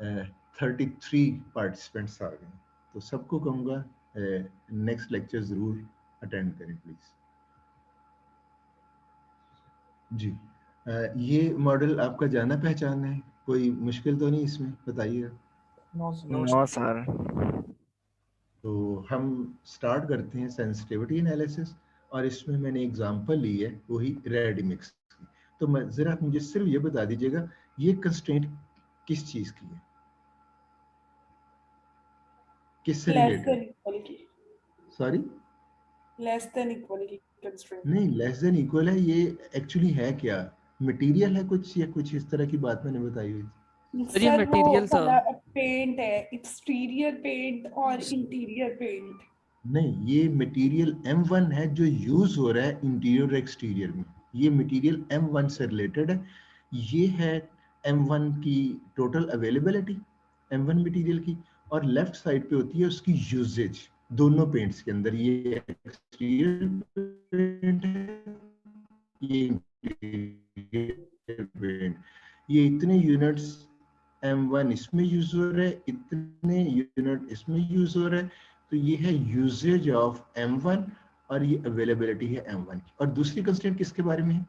33 participants आ गए, तो सबको कहूँगा नेक्स्ट लेक्चर ज़रूर अटेंड करें प्लीज़। जी, ये मॉडल आपका जाना पहचान है, कोई मुश्किल तो नहीं इसमें, बताइएगा। No sir. तो हम स्टार्ट करते हैं सेंसिटिविटी एनालिसिस, और इसमें मैंने एग्जांपल ली है वही रेडिमिक्स की। तो मैं ज़रा मुझे सिर्फ ये बता दीजिएगा, ये कंस्ट्रेंट किस चीज़ की है, किससे लेस रिलेटेड? देन इक्वल की, सॉरी, लेस देन इक्वल की कंस्ट्रेंट। नहीं, लेस देन इक्वल है, ये एक्चुअली है क्या? मटेरियल है कुछ, या कुछ इस तरह की बात मैंने बताई हुई थी? सर ये सर वो मटेरियल था। पेंट है, एक्सटीरियर पेंट और इंटीरियर पेंट। नहीं, ये मटेरियल M1 है जो यूज हो रहा है इंटीरियर और एक्सटीरियर में, ये मटेरियल M1 से रिलेटेड है। ये है M1 की टोटल अवेलेबिलिटी, M1 मटेरियल की, और लेफ्ट साइड पे होती है उसकी यूजेज दोनों पेंट्स के अंदर। ये एक्सटीरियर पेंट है, ये इंटीरियर पेंट, ये इतने यूनिट्स M1 इसमें यूज हो रहा है, इतने यूनिट इसमें यूज हो रहा है। तो ये है यूजेज ऑफ M1, और ये अवेलेबिलिटी है M1 की। और दूसरी कंस्ट्रेंट किसके बारे में है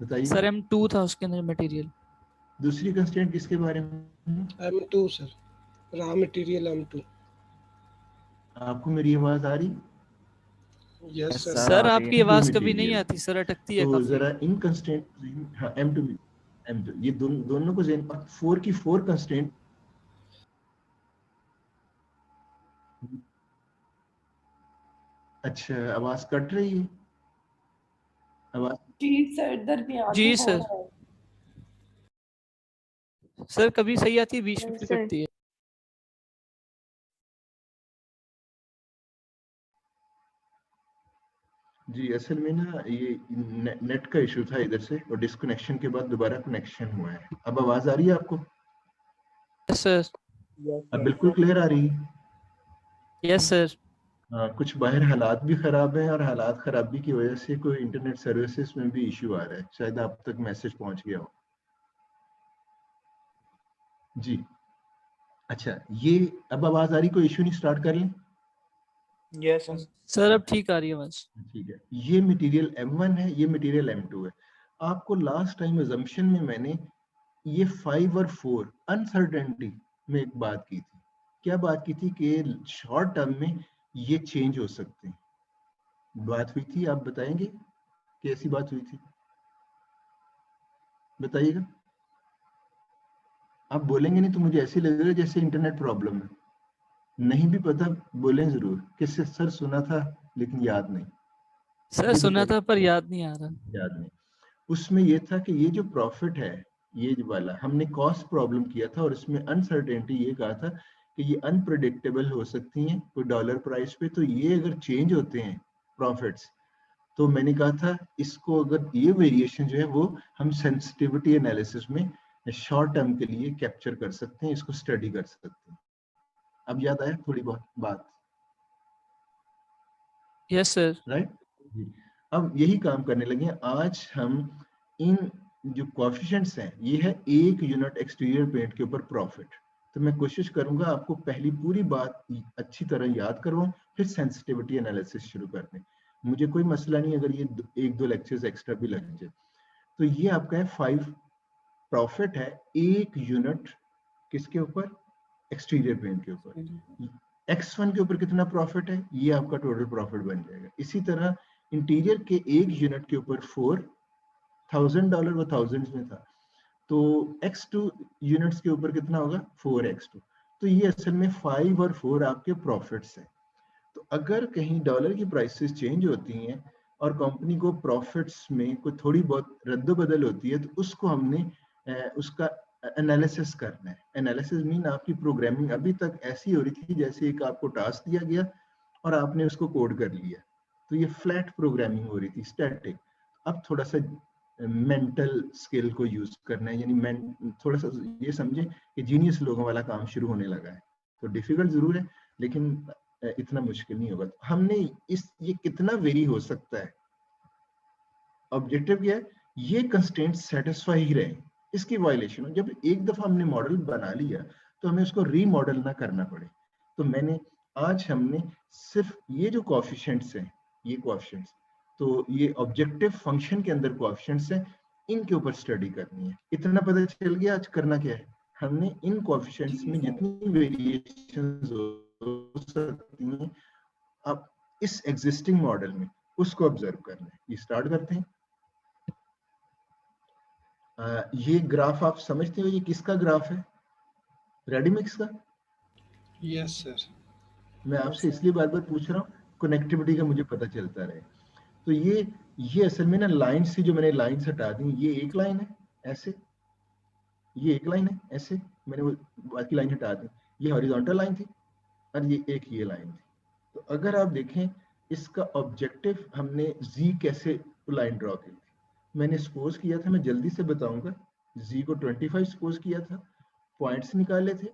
बताइए? सर M2 था उसके अंदर मटेरियल। दूसरी कंस्ट्रेंट किसके बारे में है? M2 sir, raw material M2। आपको मेरी आवाज आ रही? Yes sir sir. सर आ रही आपकी है। M2 आवाज कभी नहीं मटेरियल, आती सर, अटकती है तो काफी। जरा इन कंस्ट्रेंट, हाँ M2 ये दोनों को जेन 4 की 4 कंस्ट्रेंट। अच्छा, आवाज कट रही है, आवाज? जी सर, दरमियान जी में हो सर। रहा है। सर कभी सही आती है, बीच में फिर सर कटती है। जी, असल में ना ये नेट का इशू था इधर से, और डिस्कनेक्शन के बाद दोबारा कनेक्शन हुआ है। अब आवाज आ रही है आपको? Yes sir. अब बिल्कुल क्लियर आ रही है? Yes sir. कुछ बाहर हालात भी खराब हैं, और हालात खराबी की वजह से कोई इंटरनेट सर्विसेज में भी इशू आ रहा है, शायद आप तक मैसेज पहुंच गया हो। जी, अच्छा, ये अब आवाज आ रही, कोई इशू नहीं, स्टार्ट कर लें? Yes sir. सर अब ठीक आ रही है बस। ठीक है, ये मटेरियल M1 है, ये मटेरियल M2 है। आपको लास्ट टाइम अजम्पशन में मैंने ये 5 और 4 अनसर्टेनिटी में एक बात की थी। क्या बात की थी? कि शॉर्ट टर्म में ये चेंज हो सकते हैं, बात हुई थी। आप बताएंगे कैसी बात हुई थी, बताइएगा। आप बोलेंगे नहीं तो मुझे ऐसे लगेगा जैसे इंटरनेट प्रॉब्लम है। नहीं भी पता बोलें जरूर, किससे सर सुना था लेकिन याद नहीं। सर जी सुना बताइए। था पर याद नहीं आ रहा। याद नहीं। उसमें ये था कि ये जो प्रॉफिट है, ये जो वाला हमने कॉस्ट प्रॉब्लम किया था, और इसमें अनसर्टेनिटी ये कहा था कि ये अनप्रेडिक्टेबल हो सकती हैं कोई डॉलर प्राइस पे। तो ये अगर चेंज होते हैं प्रॉफिट्स, तो मैंने कहा था इसको, अगर ये वेरिएशन जो है वो हम सेंसिटिविटी एनालिसिस में शॉर्ट टर्म के लिए कैप्चर कर सकते हैं, इसको स्टडी कर सकते हैं। अब याद आया थोड़ी बहुत बात, यस सर। राइट? जी, अब यही काम करने लगे हैं। आज हम इन जो कोएफिशिएंट्स हैं, ये है 1 यूनिट एक्सटीरियर पेंट के ऊपर प्रॉफिट। तो मैं कोशिश करूंगा आपको पहली पूरी बात अच्छी तरह याद करवाऊं, फिर सेंसिटिविटी एनालिसिस शुरू कर दें। मुझे कोई मसला नहीं अगर ये 1-2 लेक्चर्स एक्स्ट्रा भी लग जाए। तो ये आपका है 5 प्रॉफिट है 1 यूनिट किसके ऊपर? एक्सटीरियर पेंट के ऊपर। X1 के ऊपर कितना प्रॉफिट है? ये आपका टोटल प्रॉफिट बन जाएगा। इसी तरह इंटीरियर के 1 यूनिट के ऊपर $4,000, वो थाउजेंड्स में था, तो X2 यूनिट्स के ऊपर कितना होगा? 4X2। तो ये असल में 5 और 4 आपके प्रॉफिट्स हैं। तो अगर कहीं डॉलर की प्राइसेस चेंज होती हैं और कंपनी को प्रॉफिट्स में कोई थोड़ी बहुत रद्द-बदल होती है, तो उसको हमने उसका एनालिसिस करना है। एनालिसिस मीन आपकी प्रोग्रामिंग अभी तक ऐसी हो रही थी जैसे एक आपको टास्क दिया गया और आपने उसको कोड कर लिया, तो ये फ्लैट प्रोग्रामिंग हो रही थी, स्टैटिक। अब थोड़ा सा मेंटल स्किल को यूज करना है, यानी थोड़ा सा ये समझें कि जीनियस लोगों वाला काम शुरू होने लगा है। तो डिफिकल्ट जरूर है, लेकिन इतना मुश्किल नहीं होगा। हमने ये कितना वेरी हो सकता है, ऑब्जेक्टिव क्या है? ये कंस्ट्रेंट सेटिस्फाई ही रहे। इसकी वायलेशन हो। जब एक दफा हमने मॉडल बना लिया तो हमें उसको रीमॉडल ना करना पड़े। तो आज हमने सिर्फ ये जो कोएफिशिएंट्स हैं, ये कोएफिशिएंट्स, तो ये ऑब्जेक्टिव फंक्शन के अंदर कोएफिशिएंट्स हैं, इनके ऊपर स्टडी करनी है। इतना पता चल गया आज करना क्या है। हमने इन कोएफिशिएंट्स में जितनी वेरिएशंस हो सकती हैं अब इस एग्जिस्टिंग मॉडल में, उसको ऑब्जर्व करना है। ये स्टार्ट करते हैं। ये ग्राफ आप समझते हो ये किसका ग्राफ है? रेडीमिक्स का। Yes sir. मैं आपसे इसलिए बार बार पूछ रहा हूँ, कनेक्टिविटी का मुझे पता चलता रहे। तो ये असल में ना लाइन से, जो मैंने लाइन्स हटा दी, ये एक लाइन है ऐसे, ये एक लाइन है ऐसे, मैंने वो बाकी लाइन हटा दी। ये हॉरिजॉन्टल लाइन थी और ये एक ये लाइन थी। तो अगर आप देखें इसका ऑब्जेक्टिव, हमने जी कैसे लाइन ड्रॉ की थी। मैंने सपोज किया था, मैं जल्दी से बताऊंगा, जी को 25 सपोज किया था, पॉइंट्स निकाले थे,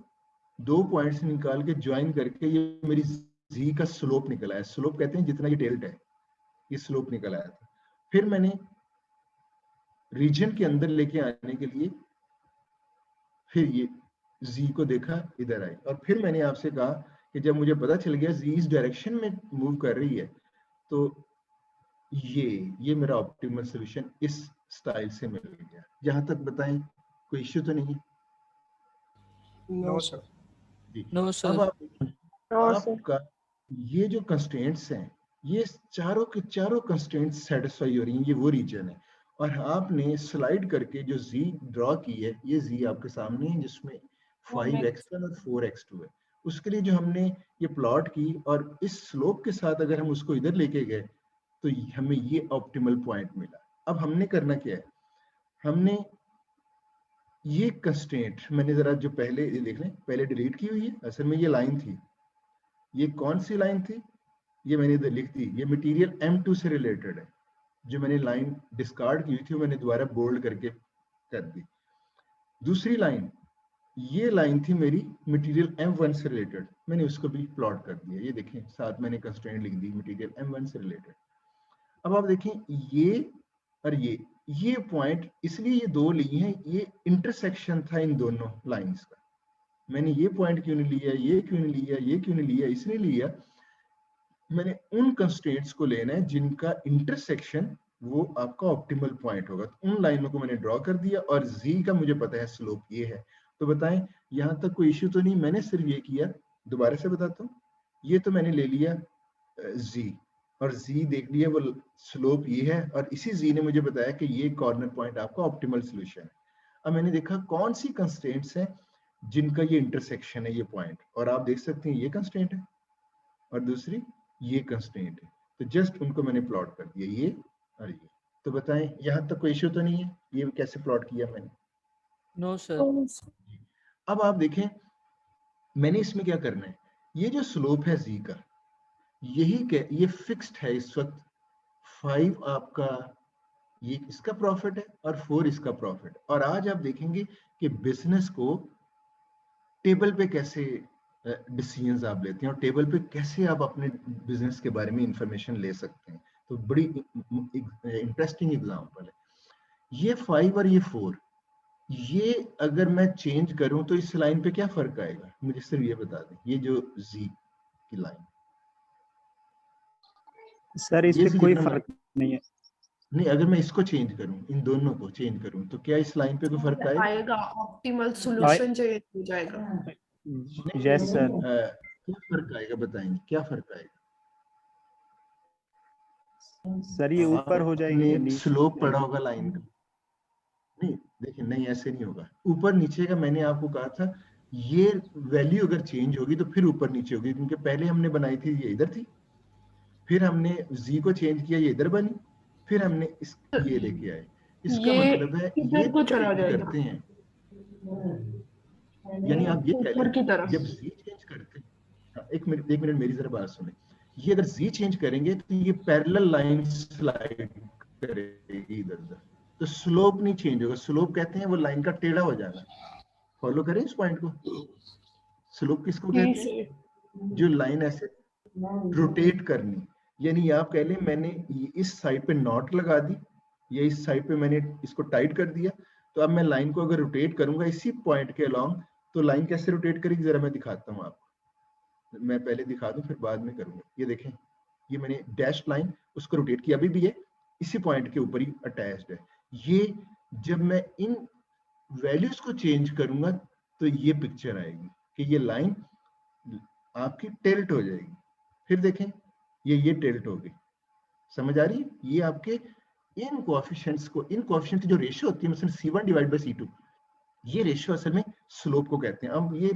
2 पॉइंट्स निकाल के ज्वाइन करके ये मेरी जी का स्लोप निकला है। स्लोप कहते हैं जितना ये टिल्ट है, ये स्लोप निकल आया था। फिर मैंने रीजन के अंदर लेके आने के लिए फिर ये जी को देखा, इधर आई, और फिर मैंने आपसे कहा कि जब मुझे पता चल गया जी इस डायरेक्शन में मूव कर रही है, तो ये मेरा ऑप्टिमल सॉल्यूशन इस स्टाइल से मिल गया। जहां तक बताएं, कोई इश्यू तो नहीं? No sir. जी। नो अब सर। आपका ये जो कंस्ट्रेंट्स हैं, ये चारों के चारों कंस्ट्रेंट्स सेटिस्फाई हो रही हैं, ये वो रीजन है। और आपने स्लाइड करके जो जी ड्रॉ की है, ये जी आपके सामने है जिसमें 5x1 और 4x2 है। उसके लिए जो हमने ये प्लॉट की और इस स्लोप के साथ अगर हम उसको इधर लेके गए तो हमें ये ऑप्टिमल पॉइंट मिला। अब हमने करना क्या है, हमने ये कंस्ट्रेंट, मैंने जरा जो पहले देख लें, पहले डिलीट की हुई है। असल में ये लाइन थी, ये कौन सी लाइन थी, ये मैंने इधर लिख दी, ये मटेरियल M2 से रिलेटेड है। जो मैंने लाइन डिस्कार्ड की हुई थी वो मैंने दोबारा बोल्ड करके कर दी। दूसरी लाइन, ये लाइन थी मेरी मटेरियल M1 से रिलेटेड, मैंने उसको भी प्लॉट कर दिया। ये देखें, साथ मैंने कंस्ट्रेंट लिख दी मटेरियल M1 से रिलेटेड। अब आप देखें ये और ये पॉइंट, इसलिए ये दो लिए हैं, ये इंटरसेक्शन था इन दोनों लाइंस का। मैंने ये पॉइंट क्यों नहीं लिया, ये क्यों नहीं लिया, ये क्यों नहीं लिया, इसलिए लिया मैंने उन कंस्ट्रेंट्स को लेना है जिनका इंटरसेक्शन वो आपका ऑप्टिमल पॉइंट होगा। तो उन लाइनों को मैंने ड्रॉ कर दिया और जी का मुझे पता है स्लोप ये है। तो बताएं यहां तक कोई इश्यू तो नहीं? मैंने सिर्फ ये किया, दोबारा से बताता हूँ, ये तो मैंने ले लिया जी, और जी देख लिया वो स्लोप ये है, और इसी जी ने मुझे बताया कि ये कॉर्नर पॉइंट आपका ऑप्टिमल सोल्यूशन है। अब मैंने देखा कौन सी कंस्ट्रेंट्स हैं जिनका ये इंटरसेक्शन है, ये पॉइंट, और आप देख सकते हैं ये कंस्ट्रेंट है और दूसरी ये कंस्ट्रेंट है। तो जस्ट उनको मैंने प्लॉट कर दिया, ये और ये। तो बताएं यहां तक कोई इश्यू तो नहीं है? ये कैसे प्लॉट किया मैंने? No sir. अब आप देखें मैंने इसमें क्या करना है, ये जो स्लोप है जी का, ये फिक्स्ड है इस वक्त। 5 आपका ये इसका प्रॉफिट है और 4 इसका प्रॉफिट। और आज आप देखेंगे कि बिजनेस को टेबल पे कैसे डिसीजंस आप लेते हैं और टेबल पे कैसे आप अपने बिजनेस के बारे में इंफॉर्मेशन ले सकते हैं। तो बड़ी इंटरेस्टिंग एग्जांपल है ये 5 और ये 4। ये अगर मैं चेंज करूं तो इस लाइन पे क्या फर्क आएगा, मुझे सिर्फ ये बता दें। ये जो जी की लाइन, सर इस पे कोई फर्क नहीं है। नहीं, अगर मैं इसको चेंज करूं, इन दोनों को चेंज करूं, तो क्या इस लाइन पे कोई फर्क आएगा? ऑप्टिमल सॉल्यूशन चेंज हो जाएगा। Yes sir. क्या फर्क आएगा बताएंगे, क्या फर्क आएगा? सर ये ऊपर हो जाएगी या नीचे? स्लोप पड़ा होगा लाइन का। नहीं देखिए, नहीं ऐसे नहीं होगा, ऊपर नीचे का मैंने आपको कहा था। ये वैल्यू अगर चेंज होगी तो फिर ऊपर नीचे होगी, क्योंकि पहले हमने बनाई थी ये इधर थी, फिर हमने जी को चेंज किया, ये इधर बनी, फिर हमने ये लेके आए। इसका मतलब है ये को चला जाएगा करते हैं, यानी आप ये कह लें जब जी चेंज करते हैं, एक मिनट मेरी जरा बात सुने। ये अगर जी चेंज करेंगे तो ये पैरेलल लाइन स्लाइड करेगी इधर उधर, तो स्लोप नहीं चेंज होगा। स्लोप कहते हैं वो लाइन का टेढ़ा हो जाना। फॉलो करें इस पॉइंट को। स्लोप किसको कहते हैं? जो लाइन ऐसे रोटेट करनी, यानी आप कह लें मैंने इस साइड पे नॉट लगा दी या इस साइड पे मैंने इसको टाइट कर दिया, तो अब मैं लाइन को अगर रोटेट करूंगा इसी पॉइंट के अलोंग, तो लाइन कैसे रोटेट करेगी जरा मैं दिखाता हूँ आपको। मैं पहले दिखा दूं फिर बाद में करूंगा। ये देखें, ये मैंने डैश लाइन उसको रोटेट किया, अभी भी ये इसी पॉइंट के ऊपर ही अटैच्ड है। ये जब मैं इन वैल्यूज को चेंज करूंगा तो ये पिक्चर आएगी कि ये लाइन आपकी टिल्ट हो जाएगी। फिर देखें ये टिल्ट हो गई, समझ आ रही है? ये आपके इन कोएफिशिएंट्स को, इन कोएफिशिएंट की जो रेशियो होती है मतलब C1 डिवाइड बाय C2, ये रेशियो असल में स्लोप को कहते हैं। अब ये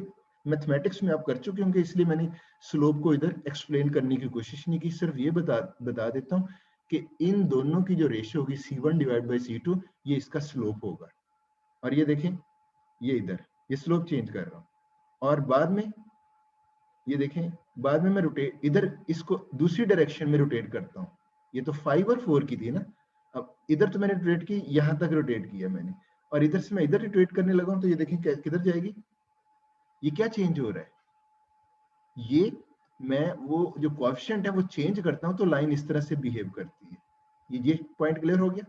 मैथमेटिक्स में आप कर चुके होंगे इसलिए मैंने स्लोप को इधर एक्सप्लेन करने की कोशिश नहीं की, सिर्फ ये बता देता हूँ कि इन दोनों की जो रेशियो होगी C1 डिवाइड बाय C2, ये इसका स्लोप होगा। और ये देखें, ये इधर ये स्लोप चेंज कर रहा हूँ, और बाद में ये देखें, बाद में मैं रोटेट इधर इसको दूसरी डायरेक्शन में रोटेट करता हूँ। ये तो 5 और 4 की थी ना, अब इधर तो मैंने रोटेट की, यहां तक रोटेट किया मैंने, और इधर से मैं इधर रोटेट करने लगा हूं, तो ये देखें किधर जाएगी, ये क्या चेंज हो रहा है, ये मैं वो जो कोएफिशिएंट है वो चेंज करता हूं तो लाइन इस तरह से बिहेव करती है। ये पॉइंट क्लियर हो गया?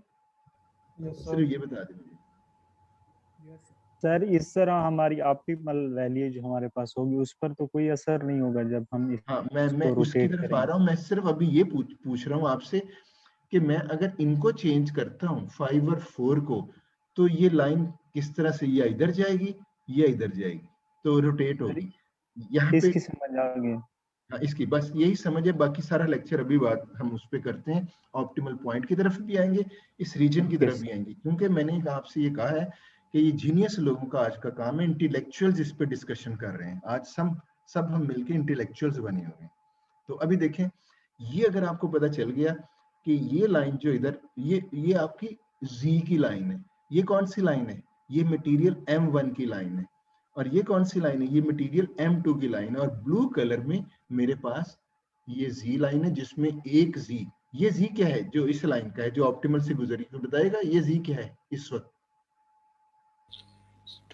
सिर्फ ये बता दें मुझे। सर इस तरह हमारी ऑप्टिमल वैल्यू जो हमारे पास होगी उस पर तो कोई असर नहीं होगा जब हम हाँ, मैं उसकी तरफ आ रहा हूँ। मैं सिर्फ अभी ये पूछ रहा हूँ आपसे कि मैं अगर इनको चेंज करता हूँ 5 और 4 को, तो ये लाइन किस तरह से, या इधर जाएगी या इधर जाएगी, तो रोटेट होगी। यहाँ पे इसकी समझ आ गई। हाँ, इसकी बस यही समझ है, बाकी सारा लेक्चर अभी बात हम उस पर करते हैं। ऑप्टिमल पॉइंट की तरफ भी आएंगे, इस रीजन की तरफ भी आएंगे, क्योंकि मैंने आपसे ये कहा है कि ये जीनियस लोगों का आज का काम है, इंटेलेक्चुअल्स इस पे डिस्कशन कर रहे हैं। आज सब हम मिलके इंटेलेक्चुअल्स बने हुए हैं। तो अभी देखें, ये अगर आपको पता चल गया कि ये लाइन जो इधर, ये आपकी Z की लाइन है। ये कौन सी लाइन है? ये मटेरियल M1 की लाइन है। और ये कौन सी लाइन है? ये मटेरियल M2 की लाइन है। और ब्लू कलर में मेरे पास ये Z लाइन है जिसमें एक Z, ये Z क्या है जो इस लाइन का है जो ऑप्टिमल से गुजरी, तो बताएगा ये Z क्या है इस वक्त?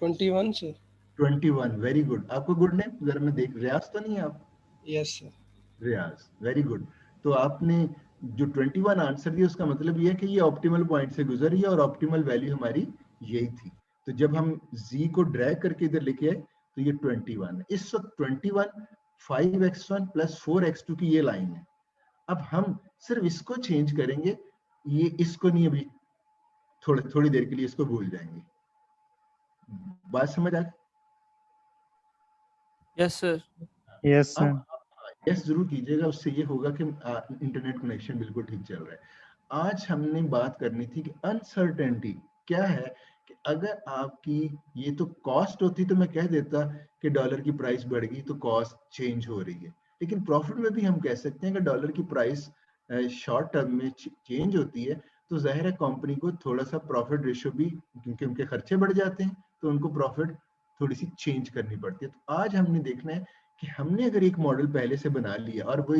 21 सर। 21, very good. आपको गुड नेम जरा मैं देख, रियाज तो नहीं है आप? Yes sir. Riyaz, very good. तो आपने जो 21 आंसर दिया उसका मतलब ये है कि ये ऑप्टिमल पॉइंट से गुजरी है और ऑप्टिमल वैल्यू हमारी यही थी। तो जब हम Z को ड्रैग करके इधर लेके आए तो ये 21 है। इस वक्त 21 5x1 प्लस 4x2 की ये लाइन है। अब हम सिर्फ इसको चेंज करेंगे, ये इसको नहीं, अभी थोड़ी देर के लिए इसको भूल जाएंगे। बात समझ आ गई? Yes sir. Yes sir. Yes जरूर कीजिएगा, उससे ये होगा कि इंटरनेट कनेक्शन बिल्कुल ठीक चल रहा है। आज हमने बात करनी थी कि अनसर्टेनिटी क्या है, कि अगर आपकी ये तो कॉस्ट होती तो मैं कह देता कि डॉलर की प्राइस बढ़ गई तो कॉस्ट चेंज हो रही है, लेकिन प्रॉफिट में भी हम कह सकते हैं कि डॉलर की प्राइस शॉर्ट टर्म में चेंज होती है तो जाहिर है कंपनी को थोड़ा सा प्रॉफिट रेशियो भी, क्योंकि उनके खर्चे बढ़ जाते हैं तो उनको प्रॉफिट थोड़ी सी चेंज करनी पड़ती है। तो आज हमने देखना है कि हमने अगर एक मॉडल पहले से बना लिया और वो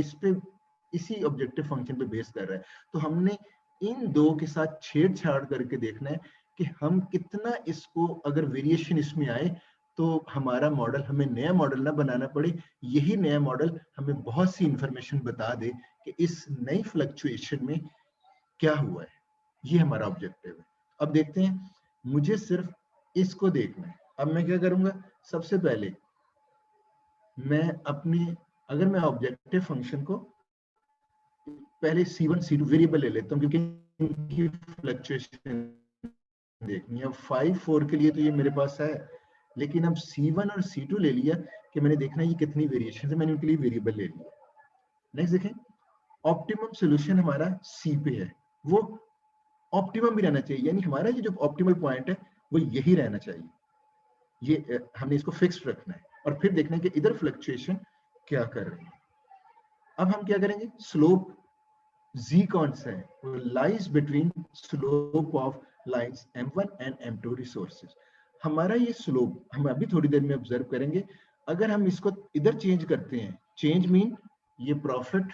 इसी ऑब्जेक्टिव फंक्शन पे बेस कर रहा है, तो हमने इन दो के साथ छेड़छाड़ करके देखना है कि हम कितना इसको, अगर वेरिएशन इसमें आए तो हमारा मॉडल, हमें नया मॉडल ना बनाना पड़े, यही नया मॉडल हमें बहुत सी इंफॉर्मेशन बता दे कि इस नई फ्लक्चुएशन में क्या हुआ है। ये हमारा ऑब्जेक्टिव है। अब देखते हैं, मुझे सिर्फ इसको देखना है। अब मैं क्या करूंगा, सबसे पहले मैं अगर मैं ऑब्जेक्टिव फंक्शन को पहले C1 C2 वेरिएबल ले लेता हूँ, क्योंकि इनकी फ्लक्चुएशन देखनी है। अब 5 4 के लिए तो ये मेरे पास है, लेकिन अब C1 और C2 ले लिया कि मैंने देखना है ये कितनी वेरिएशन है, मैंने उनके लिए वेरिएबल ले लिया। नेक्स्ट देखें, ऑप्टिमम सोल्यूशन हमारा C पे है, वो ऑप्टिमम भी रहना चाहिए, यानी हमारा ये जो ऑप्टिमल पॉइंट है वो यही रहना चाहिए। ये हमने इसको फिक्स्ड रखना है और फिर देखना है कि इधर फ्लक्चुएशन क्या कर रही है। अब हम क्या करेंगे, स्लोप Z कौन सा है, वो lies between slope of lines M1 and M2 resources. हमारा ये स्लोप हम अभी थोड़ी देर में ऑब्जर्व करेंगे। अगर हम इसको इधर चेंज करते हैं, चेंज मीन ये प्रॉफिट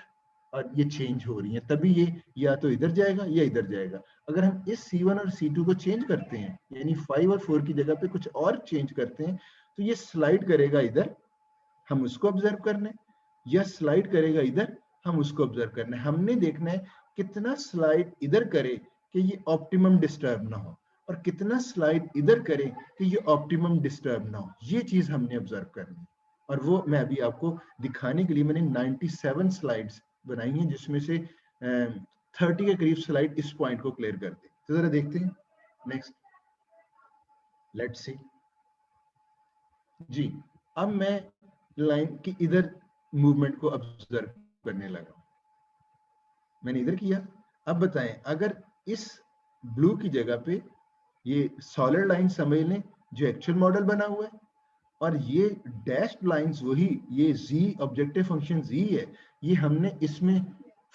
और ये चेंज हो रही है, तभी ये या तो इधर जाएगा या इधर जाएगा। अगर हम इस C1 और C2 को चेंज करते हैं, यानी 5 और 4 की जगह पे कुछ और चेंज करते हैं, तो ये स्लाइड करेगा इधर, हम उसको ऑब्जर्व करना है, या स्लाइड करेगा इधर, हम उसको ऑब्जर्व करना है। हमने देखना है कितना स्लाइड इधर करे कि ये ऑप्टिमम डिस्टर्ब ना हो। और कितना स्लाइड इधर करें कि ये ऑप्टिमम डिस्टर्ब ना हो, ये चीज हमने ऑब्जर्व करनी है। और वो मैं अभी आपको दिखाने के लिए मैंने 97 स्लाइड्स बनाई हैं, जिसमें से 30 के करीब स्लाइड इस पॉइंट को क्लियर करते हैं। तो जरा देखते हैं नेक्स्ट, लेट्स सी जी। अब मैं लाइन की इधर मूवमेंट को ऑब्जर्व करने लगा, मैंने इधर किया। अब बताएं, अगर इस ब्लू की जगह पे ये सॉलिड लाइन समझ लें जो एक्चुअल मॉडल बना हुआ है, और ये डैश्ड लाइंस वही, ये z ऑब्जेक्टिव फंक्शन z है, ये हमने इसमें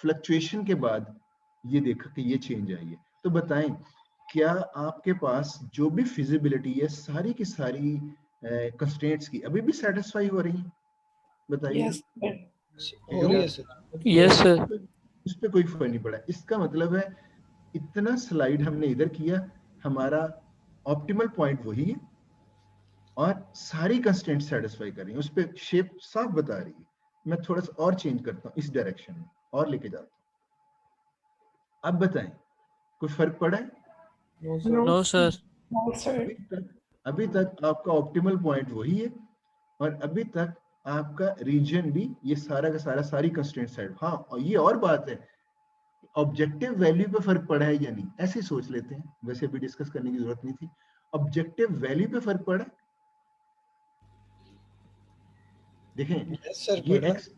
फ्लक्चुएशन के बाद ये देखा कि ये चेंज आई है। तो बताएं, क्या आपके पास जो भी फिजिबिलिटी है सारी की सारी कंस्ट्रेंट्स की अभी भी सेटिस्फाई हो रही हैं? बताइए। Yes, sir. हो रही है सर। Yes, sir. उस पर कोई फर्क नहीं पड़ा। इसका मतलब है इतना स्लाइड हमने इधर किया, हमारा ऑप्टिमल पॉइंट वही है और सारी कंस्टेंट सेटिस्फाई कर रही है, उस पर शेप साफ बता रही है। मैं थोड़ा सा और चेंज करता हूँ इस डायरेक्शन में और लेके जाता हूँ। अब बताएं, कोई फर्क पड़ा है? No, sir. No, sir. अभी तक आपका ऑप्टिमल पॉइंट वही है, और अभी तक आपका रीजन भी ये सारा का सारा सारी कंस्टेंट साइड। हाँ, और ये और बात है, ऑब्जेक्टिव वैल्यू पे फर्क पड़ा है या नहीं, ऐसे सोच लेते हैं, वैसे भी डिस्कस करने की जरूरत नहीं थी। ऑब्जेक्टिव वैल्यू पे फर्क पड़ा है? देखें, यस सर, ये पढ़ा। x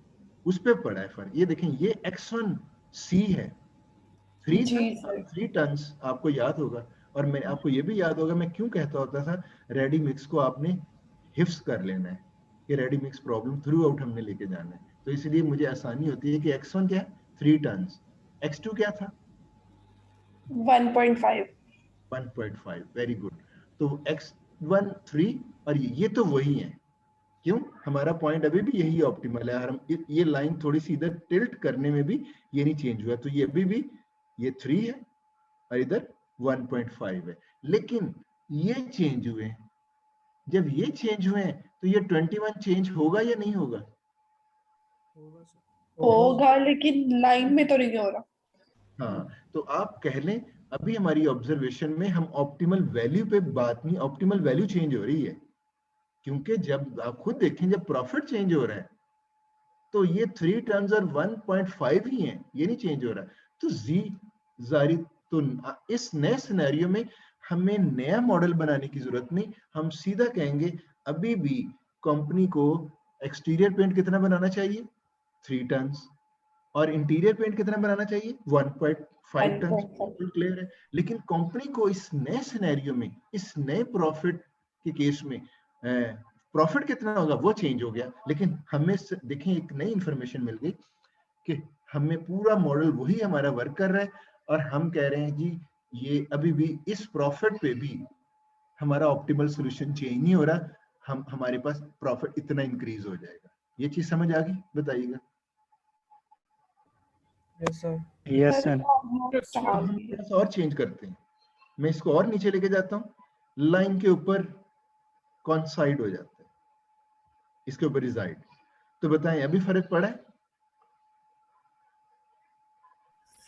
उस पे पड़ा है फर्क। ये देखें, ये x1 c है, 3 जी था, सर। 3 टन्स, आपको याद होगा। और मैं आपको ये भी याद होगा मैं क्यों कहता होता था रेडी मिक्स को आपने हिफ्स कर लेना है, कि ready mix problem through out हमने लेके जाना है। तो इसलिए मुझे आसानी होती है कि x1 क्या है, 3 टन्स, x2 क्या था, 1.5. 1.5। Very good. तो x1 3 और ये तो वही है। क्यों? हमारा पॉइंट अभी भी यही ऑप्टिमल है, और हम ये लाइन थोड़ी सी इधर टिल्ट करने में भी ये नहीं चेंज हुआ, तो ये अभी भी ये 3 है और इधर 1.5 है। लेकिन ये चेंज हुए हैं, जब ये चेंज हुए हैं तो ये 21 चेंज होगा या नहीं होगा? होगा, लेकिन लाइन में तो नहीं हो रहा। हाँ, तो आप कह लें अभी हमारी ऑब्जर्वेशन में हम ऑप्टिमल वैल्यू पे बात नहीं, ऑप्टिमल वैल्यू चेंज हो रही है। क्योंकि जब आप खुद देखें, जब प्रॉफिट चेंज हो रहा है तो ये 3 टर्म्स और 1.5 ही हैं, ये नहीं चेंज हो रहा। तो जी जारी, तो इस नए सिनेरियो में हमें नया मॉडल बनाने की जरूरत नहीं, हम सीधा कहेंगे अभी भी कंपनी को एक्सटीरियर पेंट कितना बनाना चाहिए, 3 टन्स, और इंटीरियर पेंट कितना बनाना चाहिए, 1.5 टन्स। 1.5. क्लियर है। लेकिन कंपनी को इस नए सिनेरियो में, इस नए प्रॉफिट के केस में प्रॉफिट कितना होगा वो चेंज हो गया। लेकिन हमें देखें एक नई इंफॉर्मेशन मिल गई कि हमें पूरा मॉडल वही हमारा वर्क कर रहा है, और हम कह रहे हैं जी ये अभी भी इस प्रॉफिट पे भी हमारा ऑप्टिमल सोल्यूशन चेंज नहीं हो रहा, हम हमारे पास प्रॉफिट इतना इंक्रीज हो जाएगा। ये चीज समझ आ गई? बताइएगा। Yes sir. सर almost आ हम गई। थोड़ा सा और चेंज करते हैं, मैं इसको और नीचे लेके जाता हूँ, लाइन के ऊपर कॉन्साइड हो जाता है, इसके ऊपर रिजाइड। तो बताएं अभी फर्क पड़ा है?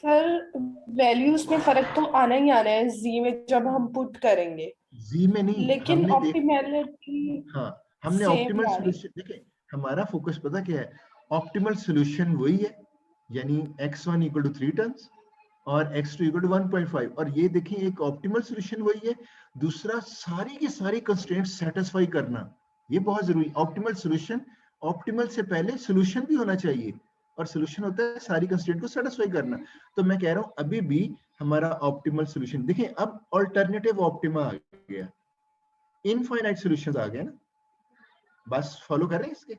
सर वैल्यूज में फर्क तो आना ही आना है जी में जब हम पुट करेंगे, जी में नहीं, लेकिन हमने देख, ऑप्टिमैलिटी हाँ, हमने सेम ऑप्टिमल आ रही। सोल्यूशन देखे। हमारा फोकस पता क्या है, ऑप्टिमल सोल्यूशन वही है, यानी x1 इक्वल टू 3 टन्स और x2 इक्वल टू 1.5। और ये देखें एक ऑप्टिमल सोल्यूशन वही है, दूसरा सारी की सारी कंस्ट्रेंट सेटिस्फाई करना, ये बहुत जरूरी। ऑप्टिमल सोल्यूशन, ऑप्टिमल से पहले सोल्यूशन भी होना चाहिए, और सोल्यूशन होता है सारी कंस्ट्रेंट को सेटिस्फाई करना। तो मैं कह रहा हूं अभी भी हमारा ऑप्टिमल सोल्यूशन, देखें अब ऑल्टरनेटिव ऑप्टिमा आ गया, इनफाइनाइट सॉल्यूशंस आ गए ना। बस फॉलो कर रहे हैं इसके?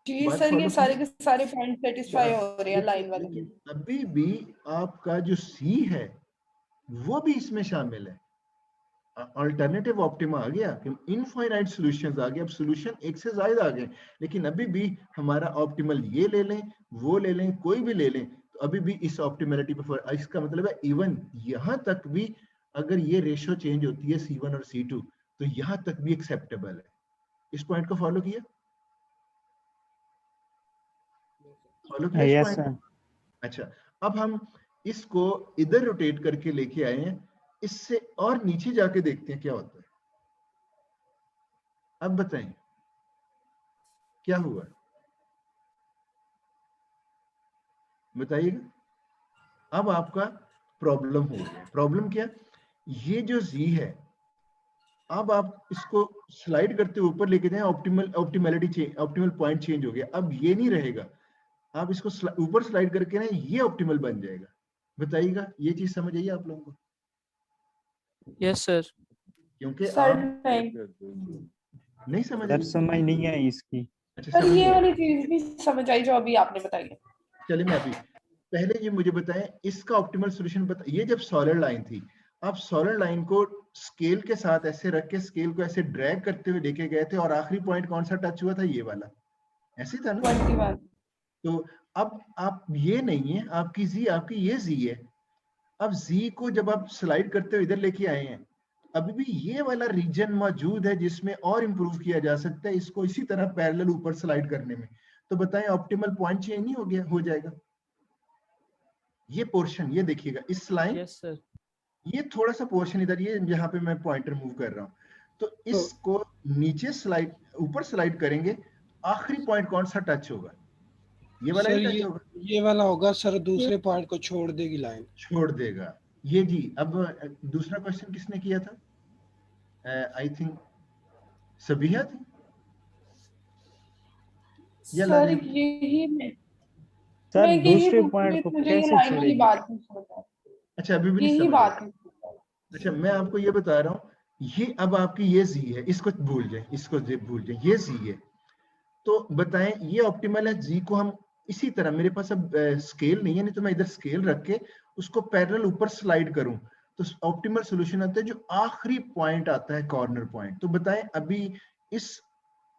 जी बात सर, ये फॉलो सारे की? के सारे पॉइंट सेटिस्फाई हो रहे हैं लाइन वाले। लेकिन अभी भी आपका जो सी है वो भी इसमें शामिल है। अल्टरनेटिव ऑप्टिमा आ गया, इनफाइनाइट सॉल्यूशंस आ गए, अब सॉल्यूशन एक से ज्यादा आ गए, लेकिन अभी भी हमारा ऑप्टिमल ये ले लें, वो ले लें, कोई भी ले लें, तो अभी भी इस ऑप्टिमलिटी पर, इसका मतलब है इवन यहां तक भी अगर ये रेशियो चेंज होती है C1 और C2 तो यहां तक भी एक्सेप्टेबल है। इस पॉइंट को फॉलो किया? फॉलो किया इस यस पॉइंट सर। को? अच्छा, अब हम इसको इधर रोटेट करके लेके आए हैं इससे और नीचे जाके देखते हैं क्या होता है। अब बताएं क्या हुआ, बताइएगा। अब आपका प्रॉब्लम हो गया। प्रॉब्लम क्या, ये जो z है, अब आप इसको स्लाइड करते हुए ऊपर लेके जाएं, ऑप्टिमल पॉइंट चेंज हो गया। अब ये नहीं रहेगा, आप इसको ऊपर स्लाइड करके ना ये ऑप्टिमल बन जाएगा। बताइएगा, ये चीज समझ आइए आप लोगों को? Yes sir. क्योंकि सर आप नहीं समझ सर रहे। समझ नहीं है इसकी। अच्छा, सर समझ ये गए। वाली चीज भी समझ आई जो अभी आपने बताई है। चलिए मैं अभी, पहले ये मुझे बताएं इसका ऑप्टिमल सॉल्यूशन बता। ये जब सॉलिड लाइन थी, आप सॉलिड लाइन को स्केल के साथ ऐसे रख के स्केल को ऐसे ड्रैग करते हुए लेके गए थे, और आखिरी पॉइंट कौन सा टच हुआ था, ये वाला, ऐसे था ना? 21। तो अब आप, ये नहीं है आपकी जी, आपकी ये जी है। अब जी को जब आप स्लाइड करते हुए इधर लेके आए हैं, अभी भी ये वाला रीजन मौजूद है जिसमें और इंप्रूव किया जा सकता है इसको इसी तरह पैरेलल ऊपर स्लाइड करने में। तो बताएं ऑप्टिमल पॉइंट चेंज नहीं हो गया, हो जाएगा? ये पोर्शन, ये देखिएगा इस लाइन, यस सर। ये थोड़ा सा पोर्शन इधर, ये जहां पे मैं पॉइंटर मूव कर रहा हूं, तो इसको नीचे स्लाइड, ऊपर स्लाइड करेंगे, आखिरी पॉइंट कौन सा टच होगा? ये वाला सर ही टच होगा, ये वाला होगा सर, दूसरे पॉइंट को छोड़ देगी लाइन। छोड़ देगा ये जी। अब दूसरा क्वेश्चन किसने किया था? आई थिंक सबिहा थी या सर लाजमी? यही सर मैं यही दूसरे पूछ रही पॉइंट थी, को मुझे ये कैसे लाइन वाली छोड़ेगी? बात नहीं समझ आई। अच्छा, अभी भी नहीं यही समझ आई? बात नहीं समझ आई। अच्छा, मैं आपको ये बता रहा हूँ, ये अब आपकी ये जी है, इसको भूल जाए, इसको भूल जाए, ये जी है। तो बताएं ये ऑप्टिमल है, जी को हम इसी तरह, मेरे पास अब स्केल नहीं है, नहीं तो मैं इधर स्केल रख के उसको पैरेलल ऊपर स्लाइड करूं, तो ऑप्टिमल सॉल्यूशन आता है जो आखिरी पॉइंट आता है, कॉर्नर पॉइंट। तो बताएं अभी इस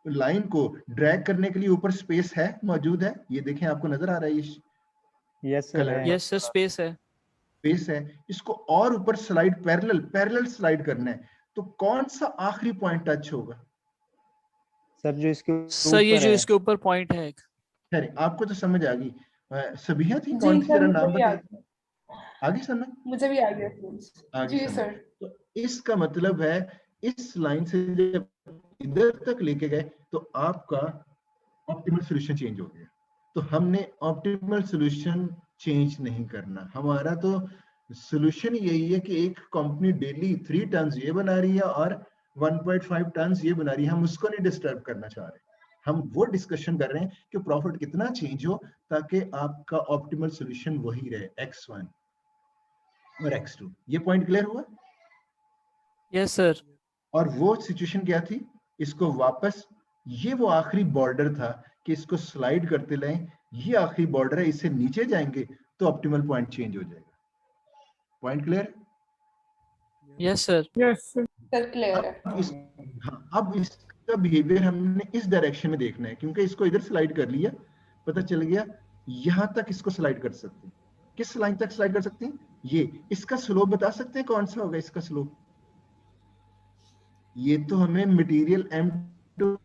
लाइन को ड्रैग करने के लिए ऊपर स्पेस है, मौजूद है? ये देखें, आपको नजर आ रहा है ये यस सर कलर है। यस सर, स्पेस है। स्पेस है। इसको और ऊपर स्लाइड, पैरेलल स्लाइड करना है, तो कौन सा आखिरी पॉइंट टच होगा? सर जो इसके सर ये ऊपर जो है। इसके ऊपर पॉइंट है एक। खैर, आपको तो समझ आ गई। सबिहा थी, कौन जी थी, सर जरा मुझे नाम भी आ बताइए। गया, आगे समझ, मुझे भी आ गया आगे जी समझ। सर। तो इसका मतलब है इस लाइन से जब इधर तक लेके गए तो आपका ऑप्टिमल सॉल्यूशन चेंज हो गया। तो हमने ऑप्टिमल सॉल्यूशन चेंज नहीं करना, हमारा तो सॉल्यूशन यही है कि एक कंपनी डेली 3 टन ये बना रही है और 1.5 टन ये बना रही है, हम उसको नहीं डिस्टर्ब करना चाह रहे। हम वो डिस्कशन कर रहे हैं कि प्रॉफिट कितना चेंज हो ताकि आपका ऑप्टिमल सॉल्यूशन वही रहे, x1 और x2। ये पॉइंट क्लियर हुआ? Yes sir. और वो सिचुएशन क्या थी, इसको वापस, ये वो आखिरी बॉर्डर था कि इसको स्लाइड करते लाएं, ये आखिरी बॉर्डर है, इससे नीचे जाएंगे तो ऑप्टिमल पॉइंट चेंज हो जाएगा। Point clear? Yes sir. Sir clear है। अब इस, हाँ, अब इसका बिहेवियर हमने इस डायरेक्शन में देखना है, क्योंकि इसको इधर स्लाइड कर लिया, पता चल गया यहां तक इसको स्लाइड कर सकते हैं। किस लाइन तक स्लाइड कर सकते हैं? ये। इसका स्लोप बता सकते हैं कौन सा होगा इसका स्लोप? ये तो हमें मटेरियल M2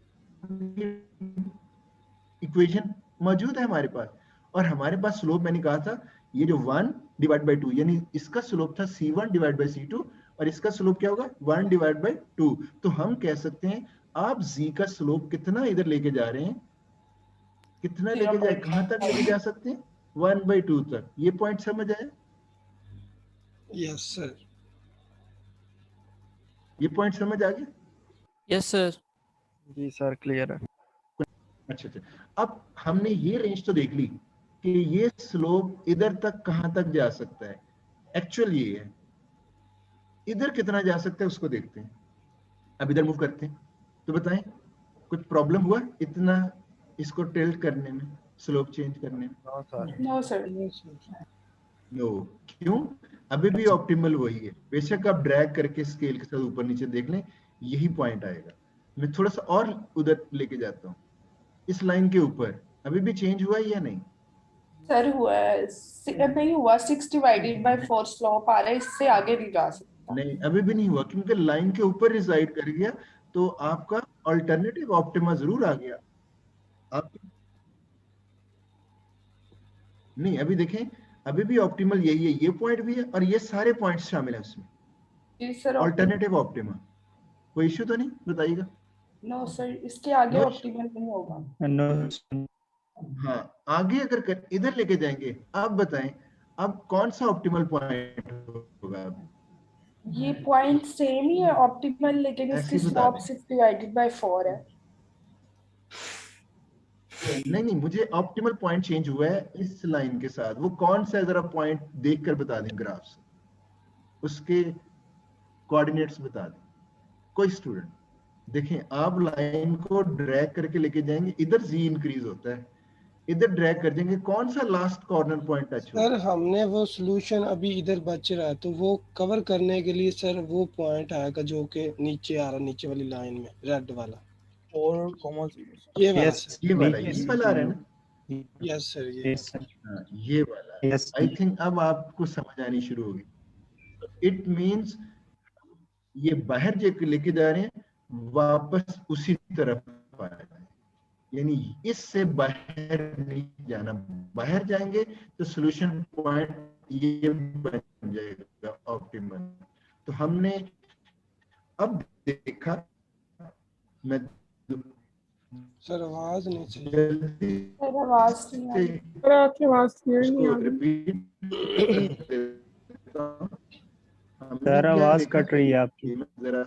इक्वेशन मौजूद है हमारे पास, और हमारे पास स्लोप मैंने कहा था ये जो 1/2, यानी इसका स्लोप था C1/C2, और इसका स्लोप क्या होगा 1/2। तो हम कह सकते हैं आप z का स्लोप कितना इधर लेके जा रहे हैं, कितना लेके जाए, कहां तक लेके जा सकते हैं? 1/2 तक। ये पॉइंट समझ आया? Yes sir. ये पॉइंट समझ आ गया? Yes sir. जी सर क्लियर है। अच्छा अच्छा, अब हमने ये रेंज तो देख ली कि ये स्लोप इधर तक कहां तक जा सकता है, एक्चुअल ये है। इधर कितना जा सकता है उसको देखते हैं। अब इधर मूव करते हैं, तो बताएं कुछ प्रॉब्लम हुआ इतना इसको टिल्ट करने में, स्लोप चेंज करने में? No sir. नो। क्यों? अभी भी ऑप्टिमल वही है, बेशक आप ड्रैग करके स्केल के साथ ऊपर नीचे देख लें, यही पॉइंट आएगा। मैं थोड़ा सा और उधर लेके जाता हूँ, इस लाइन के ऊपर अभी भी चेंज हुआ है या नहीं? सर हुआ है, नहीं हुआ, 6/4 स्लोप आ रहा है, इससे आगे नहीं जा सकता। नहीं, अभी भी नहीं हुआ, क्योंकि लाइन के ऊपर रिजाइड कर गया, तो आपका अल्टरनेटिव ऑप्टिमा जरूर आ गया। आप नहीं, अभी देखें, अभी भी ऑप्टिमल यही है, ये पॉइंट भी है और ये सारे पॉइंट्स शामिल है उसमें। जी सर ऑल्टरनेटिव ऑप्टिमा, कोई इश्यू तो नहीं, बताइएगा। नो सर, इसके आगे No. ऑप्टिमल नहीं होगा। नो हाँ, आगे अगर इधर लेके जाएंगे, आप बताएं अब कौन सा ऑप्टिमल पॉइंट होगा। ये पॉइंट सेम ही है ऑप्टिमल, लेकिन इसकी ऐसे ही बता स्लोप दें। 6 डिवाइडेड बाय 4 है। नहीं नहीं, मुझे ऑप्टिमल पॉइंट चेंज हुआ है इस लाइन के साथ, वो कौन सा है जरा पॉइंट देखकर बता दें, ग्राफ से उसके कोऑर्डिनेट्स बता दें। कोई स्टूडेंट देखें, आप लाइन को ड्रैग करके लेके जाएंगे, इधर जी इंक्रीज होता है, इधर ड्रैग कर देंगे, कौन सा last corner point touch sir होगा। हमने वो सॉल्यूशन अभी इधर बच रहा है, तो वो कवर करने के लिए सर वो पॉइंट आएगा जो कि नीचे आ रहा, नीचे वाली लाइन में रेड वाला, 4,0 ये वाला यस सर। ये वाला, नीचे ये वाला आ रहा है ना। यस सर, ये यस सर हाँ, ये वाला। यस आई थिंक अब आपको समझ आनी शुरू होगी। इट मींस ये बाहर जो लेके जा रहे हैं वापस उसी तरफ आ रहे हैं, यानी इससे बाहर नहीं जाना। बाहर जाएंगे तो सॉल्यूशन पॉइंट ये बन जाएगा ऑप्टिमल। तो हमने अब देखा, मैं सर आवाज नहीं सही। जल्दी सर आवाज नहीं आ से रही। सर आपकी आवाज क्लियर नहीं उसको आ रही। रिपीट करता हूं। हमने सर क्या आवाज देखा, कट रही है आपकी। ये जरा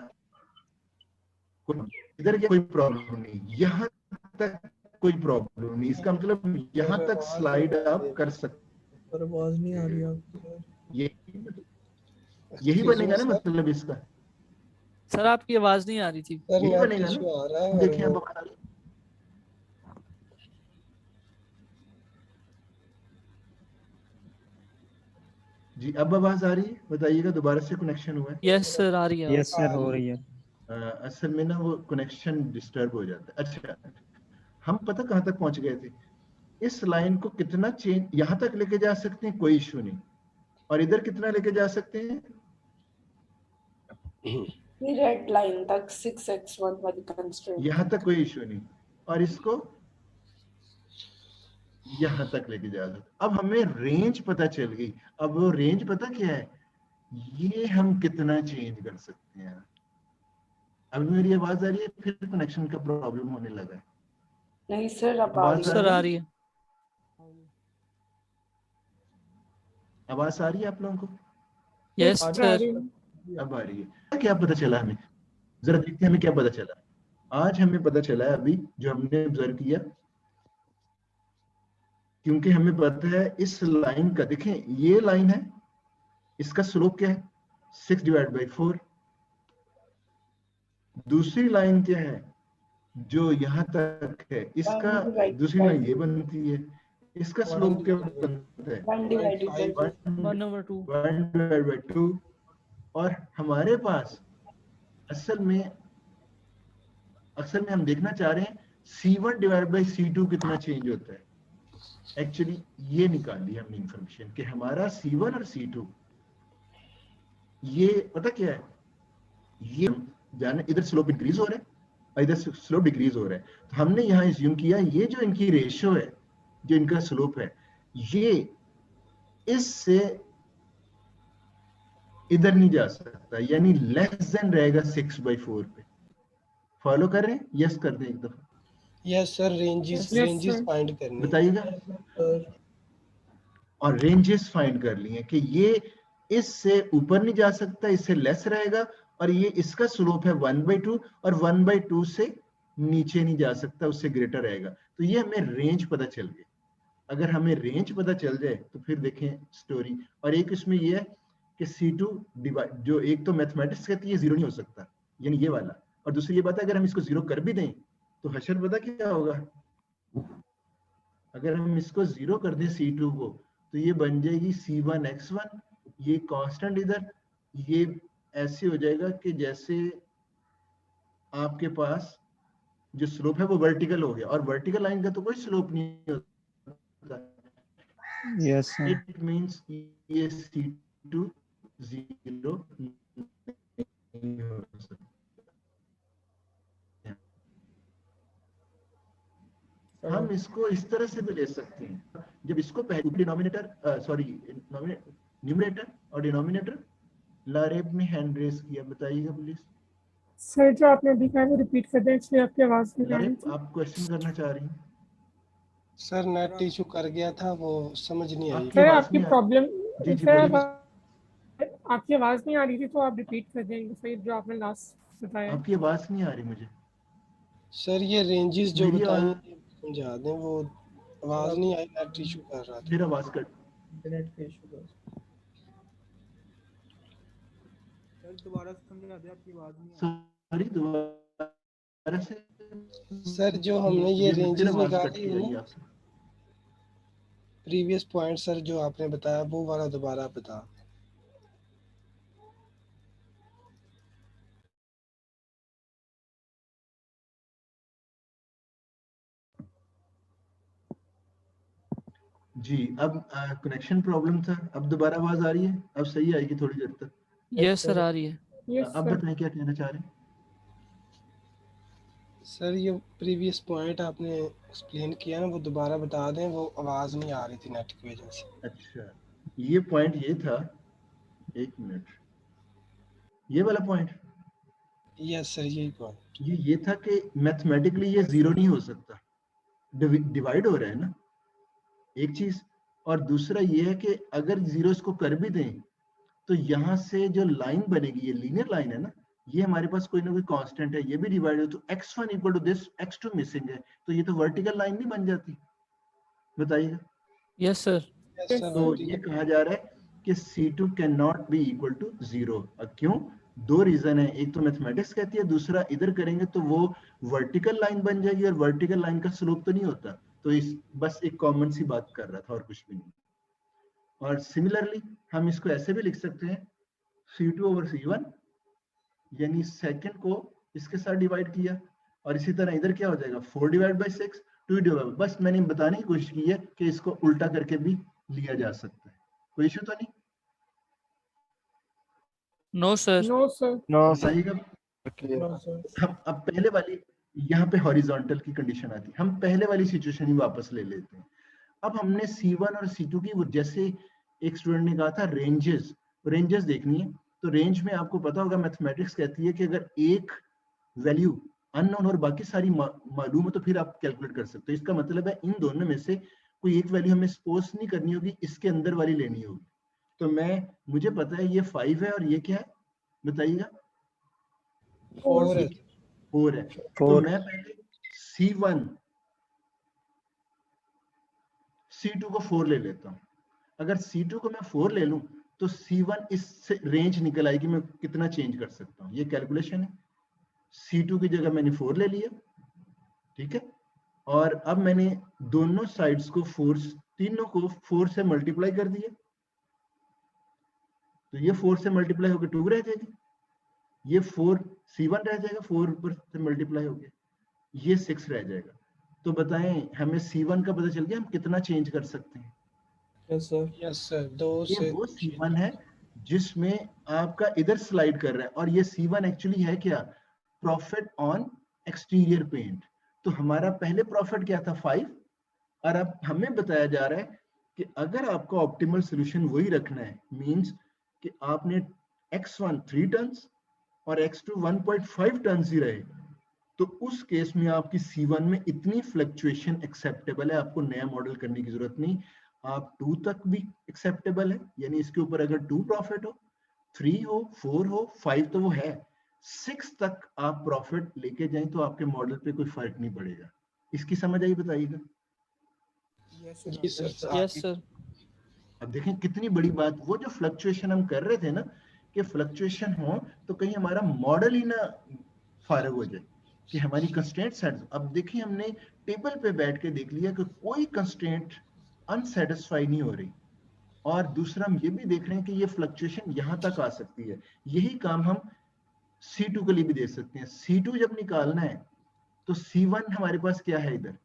इधर कोई प्रॉब्लम नहीं, यहाँ तक कोई प्रॉब्लम नहीं, इसका मतलब यहाँ तक स्लाइड आप कर सकते। सर आवाज नहीं आ रही आपकी। ये यही बनेगा ना मतलब इसका, सर आपकी आवाज नहीं आ रही थी। सर यही नेट बनेगा इशू ना। आ रहा है और देखिए वो अब जी, अब आवाज आ रही है, बताइएगा दोबारा से कनेक्शन हुआ है। यस सर आ रही है यस सर हो रही है। असल में ना वो कनेक्शन डिस्टर्ब हो जाता है। अच्छा, हम पता कहाँ तक पहुंच गए थे, इस लाइन को कितना चेंज यहाँ तक लेके जा सकते हैं, कोई इश्यू नहीं, और इधर कितना लेके जा सकते हैं, ये रेड लाइन तक 6x1 वाली कंस्ट्रेंट। यहाँ तक कोई इश्यू नहीं, और इसको यहाँ तक लेके जा सकते। अब हमें रेंज पता चल गई। अब वो रेंज पता क्या है, ये हम कितना चेंज कर सकते हैं। अब मेरी आवाज आ रही है, फिर कनेक्शन का प्रॉब्लम होने लगा है। नहीं सर अब आ आवाज रही आ है। सर आ रही है। आवाज आ रही है आप लोगों को? यस आ सर। रही है। अब आ रही है। क्या पता चला हमें, जरा देखते हैं हमें क्या पता चला। आज हमें पता चला है अभी जो हमने ऑब्जर्व किया, क्योंकि हमें पता है इस लाइन का, देखें ये लाइन है, इसका स्लोप क्या है 6 डिवाइड बाई 4। दूसरी लाइन क्या है जो यहाँ तक है, इसका 1 divided दूसरी by लाइन ये बनती है, इसका स्लोप क्या बनता है 1 divided by 2। 1/2। 1 divide by 2। और हमारे पास असल में हम देखना चाह रहे हैं C1 डिवाइड बाई C2 कितना चेंज होता है। एक्चुअली ये निकाल ली हमने इंफॉर्मेशन कि हमारा C1 और C2 ये पता क्या है, ये जाने इधर स्लोप इंक्रीज हो रहा है और इधर स्लोप डिक्रीज हो रहा है। तो हमने यहाँ एज्यूम किया ये जो इनकी रेशियो है, जो इनका स्लोप है, ये इससे इधर नहीं जा सकता, यानी लेस देन रहेगा 6/4 पे। फॉलो कर रहे हैं? यस कर दें एक दफा, yes sir, ranges Yes, ranges sir. Find करनी है। बताइएगा। और रेंजेस फाइंड कर लिए कि ये इससे ऊपर नहीं जा सकता, इससे लेस रहेगा, और ये इसका स्लोप है 1/2 और 1/2 से नीचे नहीं जा सकता, उससे ग्रेटर रहेगा। तो ये हमें रेंज पता चल गई। अगर हमें रेंज पता चल जाए तो फिर देखें स्टोरी। और एक इसमें ये है कि C2 डिवाइड, जो एक तो मैथमेटिक्स कहती है जीरो नहीं हो सकता, यानी ये वाला, और दूसरी ये बात है अगर हम इसको जीरो कर भी दें तो हशर पता क्या होगा, अगर हम इसको जीरो कर दें C2 को तो ये बन जाएगी C1x1, ये कांस्टेंट इधर, ये ऐसे हो जाएगा कि जैसे आपके पास जो स्लोप है वो वर्टिकल हो गया, और वर्टिकल लाइन का तो कोई स्लोप नहीं होता। Yes sir. इट मींस ये C2 जीरो नहीं हो सकता। हम इसको इस तरह से भी ले सकते हैं, जब इसको पहले डिनोमिनेटर न्यूमरेटर और डिनोमिनेटर लारेब ने हैंड रेस किया, बताइएगा प्लीज। सर जो आपने अभी कहा वो रिपीट कर दें, इसलिए आपकी आवाज नहीं आ रही लारेब थी। आप क्वेश्चन करना चाह रही हैं? सर नेट इशू कर गया था, वो समझ नहीं आई। आपकी सर आवाज आपकी नहीं आ प्रॉब्लम, जी जी सर बोलिए। आपकी आवाज नहीं आ रही थी तो आप रिपीट कर देंगे सर जो आपने लास्ट बताया। आपकी आवाज नहीं आ रही मुझे। सर ये रेंजेस जो मेरी बताई आवाज, हैं, समझा दें, वो आवाज नहीं आई, नेट इशू कर रहा था। फिर आवाज कट। इंटरनेट का इशू था। सर दोबारा से समझा दे, आपकी आवाज नहीं आ सॉरी दोबारा से। सर जो हमने ये फिर रेंजेस आवाज कट निकाली के है आई ना, आपसे। प्रीवियस पॉइंट सर जो आपने बताया वो वाला दोबारा बता। जी अब कनेक्शन प्रॉब्लम था, अब दोबारा आवाज आ रही है, अब सही आएगी थोड़ी देर तक। यस सर आ रही है। यस अब सर। बताएं क्या कहना चाह रहे हैं। सर ये प्रीवियस पॉइंट आपने एक्सप्लेन किया ना, वो दोबारा बता दें, वो आवाज नहीं आ रही थी नेट की वजह से। अच्छा ये पॉइंट ये था, एक मिनट, ये वाला पॉइंट यस सर यही पॉइंट। ये था कि मैथमेटिकली ये जीरो नहीं हो सकता, डिवाइड हो रहा है ना एक चीज, और दूसरा ये है कि अगर जीरो इसको कर भी दें तो यहाँ से जो लाइन बनेगी, ये लीनियर लाइन है ना, ये हमारे पास कोई ना कोई कांस्टेंट है, ये भी डिवाइड हो तो x1 equal to this, x2 missing है, तो ये तो वर्टिकल लाइन नहीं बन जाती, बताइएगा। Yes sir. यस सर तो ये कहा जा रहा है कि C2 can not be equal to zero. क्यों? दो रीजन है, एक तो मैथमेटिक्स कहती है, दूसरा इधर करेंगे तो वो वर्टिकल लाइन बन जाएगी और वर्टिकल लाइन का स्लोप तो नहीं होता। तो इस बस एक कॉमन सी बात कर रहा था और कुछ भी नहीं। और सिमिलरली हम इसको ऐसे भी लिख सकते हैं, C2 ओवर C1, यानी सेकंड को इसके साथ डिवाइड किया, और इसी तरह इधर क्या हो जाएगा 4 डिवाइड बाई 6, 2 डिवाइड। बस मैंने बताने की कोशिश की है कि इसको उल्टा करके भी लिया जा सकता है, कोई इशू तो नहीं। No sir. No sir. No बताइएगा। No sir. हम अब पहले वाली, यहाँ पे हॉरिजॉन्टल की कंडीशन आती है, हम पहले वाली सिचुएशन ही वापस ले लेते हैं। अब हमने C1 और C2 की, वो जैसे एक स्टूडेंट ने कहा था रेंजेस देखनी है, तो रेंज में आपको पता होगा मैथमेटिक्स कहती है कि अगर एक वैल्यू अननोन और बाकी सारी मालूम हो तो फिर आप कैलकुलेट कर सकते हो। इसका मतलब है इन दोनों में से कोई एक वैल्यू हमें सपोज नहीं करनी होगी, इसके अंदर वाली लेनी होगी। तो मुझे पता है ये 5 है और ये क्या है, बताइएगा। 4 है। 4 है। तो मैं पहले C1 C2 को 4 ले लेता हूं। अगर C2 को मैं 4 ले लूं तो C1 इस रेंज निकल आएगी, मैं कितना चेंज कर सकता हूं, ये कैलकुलेशन है। C2 की जगह मैंने 4 ले लिया, ठीक है, और अब मैंने दोनों साइड्स को तीनों को 4 से मल्टीप्लाई कर दिया, तो ये 4 से मल्टीप्लाई होकर 2 रह जाएगी, ये 4 C1 रह जाएगा, 4 ऊपर से मल्टीप्लाई हो गया, ये 6 रह जाएगा। तो बताएं हमें C1 का पता चल गया, हम कितना चेंज कर सकते हैं। Yes sir. यस सर, 2 से ये वो C1 है जिसमें आपका इधर स्लाइड कर रहा है, और ये C1 एक्चुअली है क्या, प्रॉफिट ऑन एक्सटीरियर पेंट। तो हमारा पहले प्रॉफिट क्या था 5, और अब हमें बताया जा रहा है कि अगर आपका ऑप्टिमल सॉल्यूशन वही रखना है, मींस कि आपने x1 3 टन्स और x2 1.5 टन्स ही रहे, तो उस केस में आपकी C1 में इतनी फ्लक्चुएशन एक्सेप्टेबल है, आपको नया मॉडल करने की जरूरत नहीं। आप 2 तक भी एक्सेप्टेबल है, यानी इसके ऊपर अगर 2 प्रॉफिट हो, 3 हो, 4 हो, 5 तो वो है, 6 तक आप प्रॉफिट लेके जाएं तो आपके मॉडल पे कोई फर्क नहीं पड़ेगा। इसकी समझ आई, बताइएगा। जी सर। Yes sir. अब देखें कितनी बड़ी बात, वो जो फ्लक्चुएशन हम कर रहे थे ना, कि फ्लक्चुएशन हो तो कहीं हमारा मॉडल ही ना फारग हो जाए, कि हमारी कंस्ट्रेंट सेट। अब देखिए हमने टेबल पे बैठ के देख लिया कि कोई कंस्ट्रेंट अनसेटिस्फाई नहीं हो रही, और दूसरा हम ये भी देख रहे हैं कि ये फ्लक्चुएशन यहाँ तक आ सकती है। यही काम हम C2 के लिए भी देख सकते हैं। C2 जब निकालना है तो C1 हमारे पास क्या है, इधर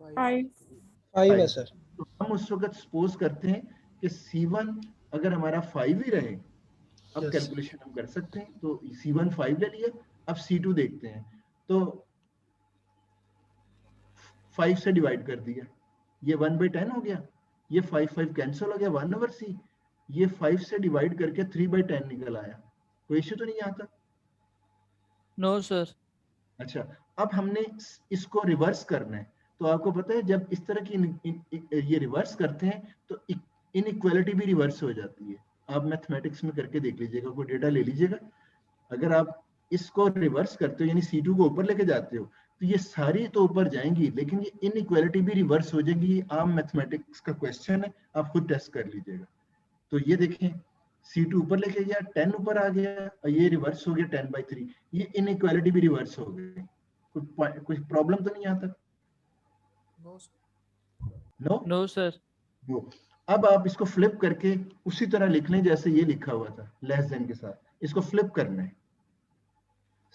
5 है सर। तो हम उस वक्त सपोज करते हैं कि C1 अगर हमारा 5 ही रहे, अब Yes. कैलकुलेशन हम कर सकते हैं, तो C1 5 ले लिया। अब C2 देखते हैं, तो 5 से डिवाइड कर दिया, ये 1/10 हो गया, ये 5 कैंसिल हो गया, 1/c। ये 5 से डिवाइड करके 3/10 निकल आया, कोई इश्यू तो नहीं आता? No sir. अच्छा, अब हमने इसको रिवर्स करना है, तो आपको पता है जब इस तरह की ये रिवर्स करते हैं तो इनइक्वालिटी भी रिवर्स हो जाती है। आप मैथमेटिक्स में करके देख लीजिएगा, कोई डेटा ले लीजिएगा, अगर आप इसको रिवर्स करते हो यानी C2 को ऊपर लेके जाते हो तो ये सारी तो ऊपर जाएंगी, लेकिन ये इनइक्वालिटी भी रिवर्स हो जाएगी। ये आम मैथमेटिक्स का क्वेश्चन है, आप खुद टेस्ट कर लीजिएगा। तो ये देखें, C2 ऊपर लेके गया, 10 ऊपर आ गया और ये रिवर्स हो गया 10/3, ये इनइक्वालिटी भी रिवर्स हो गई। कुछ प्रॉब्लम तो नहीं आता? No no sir. नो। अब आप इसको फ्लिप करके उसी तरह लिख लें जैसे ये लिखा हुआ था लेस देन के साथ, इसको फ्लिप करना है,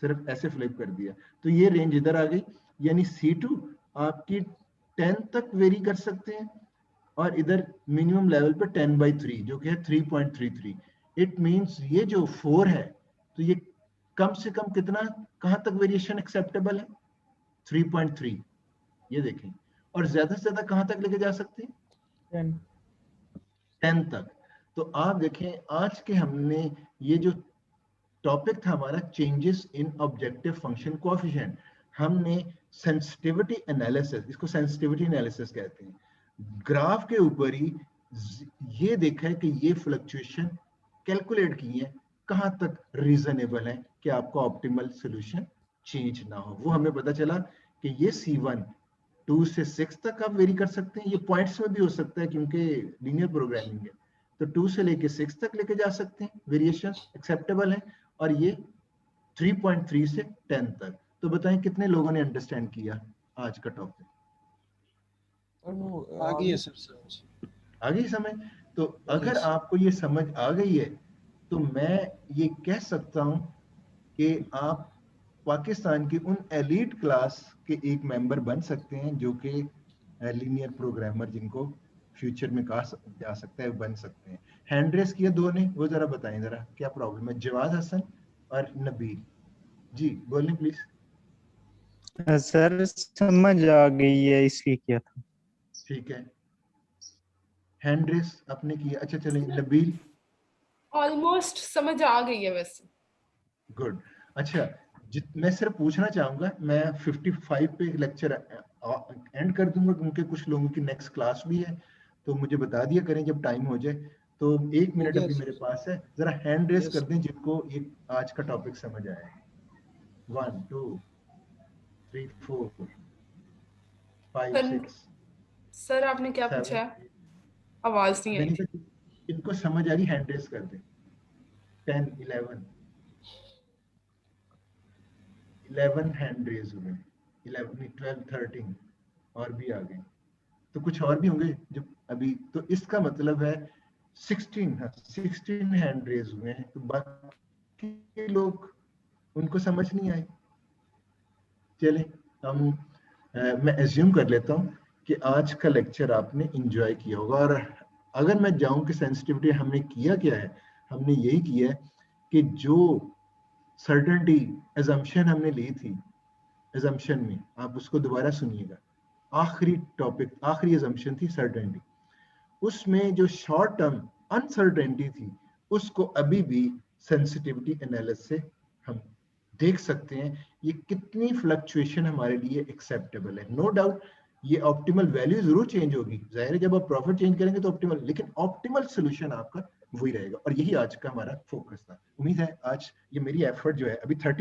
सिर्फ ऐसे फ्लिप कर दिया तो ये रेंज इधर आ गई, यानी C2 आपकी 10 तक वेरी कर सकते हैं और इधर मिनिमम लेवल पे 10/3 जो कि है 3.33। इट मींस ये जो 4 है तो ये कम से कम कितना, कहां तक वेरिएशन एक्सेप्टेबल है? 3.3, ये देखें। और ज्यादा से ज्यादा कहां तक लेके जा सकते हैं? 10 तक। तो आप देखें, आज के हमने ये जो टॉपिक था हमारा changes in objective function coefficient, हमने सेंसिटिविटी एनालिसिस, इसको सेंसिटिविटी एनालिसिस कहते हैं, ग्राफ के ऊपर ही ये देखा है कि ये फ्लक्चुएशन कैलकुलेट की है, कहां तक रीजनेबल है कि आपका ऑप्टिमल सॉल्यूशन चेंज ना हो। वो हमें पता चला कि ये C1 2 से 6 तक आप वेरी कर सकते हैं, ये पॉइंट्स में भी हो सकता है क्योंकि लीनियर प्रोग्रामिंग है, तो 2 से लेके 6 तक लेके जा सकते हैं, वेरिएशन एक्सेप्टेबल है। और ये 3.3 से 10 तक। तो बताएं कितने लोगों ने अंडरस्टैंड किया आज का टॉपिक? आगे है सर समझ। आ गई समझ? तो अगर आपको ये समझ आ गई है तो मैं ये कह सकता हूं कि आप पाकिस्तान की उन एलीट क्लास के एक मेंबर बन सकते हैं जो कि लीनियर प्रोग्रामर जिनको फ्यूचर में कहा जा सकता है बन सकते हैं। हैंड रेस किया दो ने, वो जरा बताएं जरा क्या प्रॉब्लम है? जवाद हसन और नबील जी बोलें प्लीज। सर समझ आ गई है इसलिए किया था। ठीक है, हैंड रेस आपने किया, अच्छा चलें नबील। ऑलमोस्ट समझ आ गई है वैसे। गुड। अच्छा, मैं सिर्फ पूछना चाहूंगा, मैं 55 पे लेक्चर एंड कर दूंगा क्योंकि कुछ लोगों की नेक्स्ट क्लास भी है, तो मुझे बता दिया करें जब टाइम हो जाए। तो 1 मिनट अभी मेरे पास है, जरा हैंड रेस कर दें जिनको ये आज का टॉपिक समझ आया है। 1 2 3 4 5 6। सर आपने क्या पूछा? आवाज नहीं आई। इनको समझ आ रही, हैंड रेस कर दें। 10 11 हैंड रेज हुए, 11 12 13 और भी आ गए, तो कुछ और भी होंगे जो अभी, तो इसका मतलब है 16 हैंड रेज हुए हैं, तो बाकी लोग उनको समझ नहीं आई। चले हम मैं एज्यूम कर लेता हूँ कि आज का लेक्चर आपने एंजॉय किया होगा। और अगर मैं जाऊं कि सेंसिटिविटी हमने किया क्या है, हमने यही किया है कि जो सर्टेनिटी अजम्पशन हमने ली थी, अजम्पशन में आप उसको दोबारा सुनिएगा, आखिरी टॉपिक आखिरी अजम्पशन थी सर्टेनिटी, उसमें जो शॉर्ट टर्म अनसर्टेनिटी थी उसको अभी भी सेंसिटिविटी एनालिसिस से हम देख सकते हैं ये कितनी फ्लक्चुएशन हमारे लिए एक्सेप्टेबल है। नो डाउट ये ऑप्टिमल वैल्यू जरूर चेंज होगी, जाहिर है जब आप प्रॉफिट चेंज करेंगे तो ऑप्टिमल, लेकिन ऑप्टिमल सोल्यूशन आपका वही रहेगा। और यही आज का हमारा फोकस था। उम्मीद है आज ये मेरी एफर्ट जो है अभी 30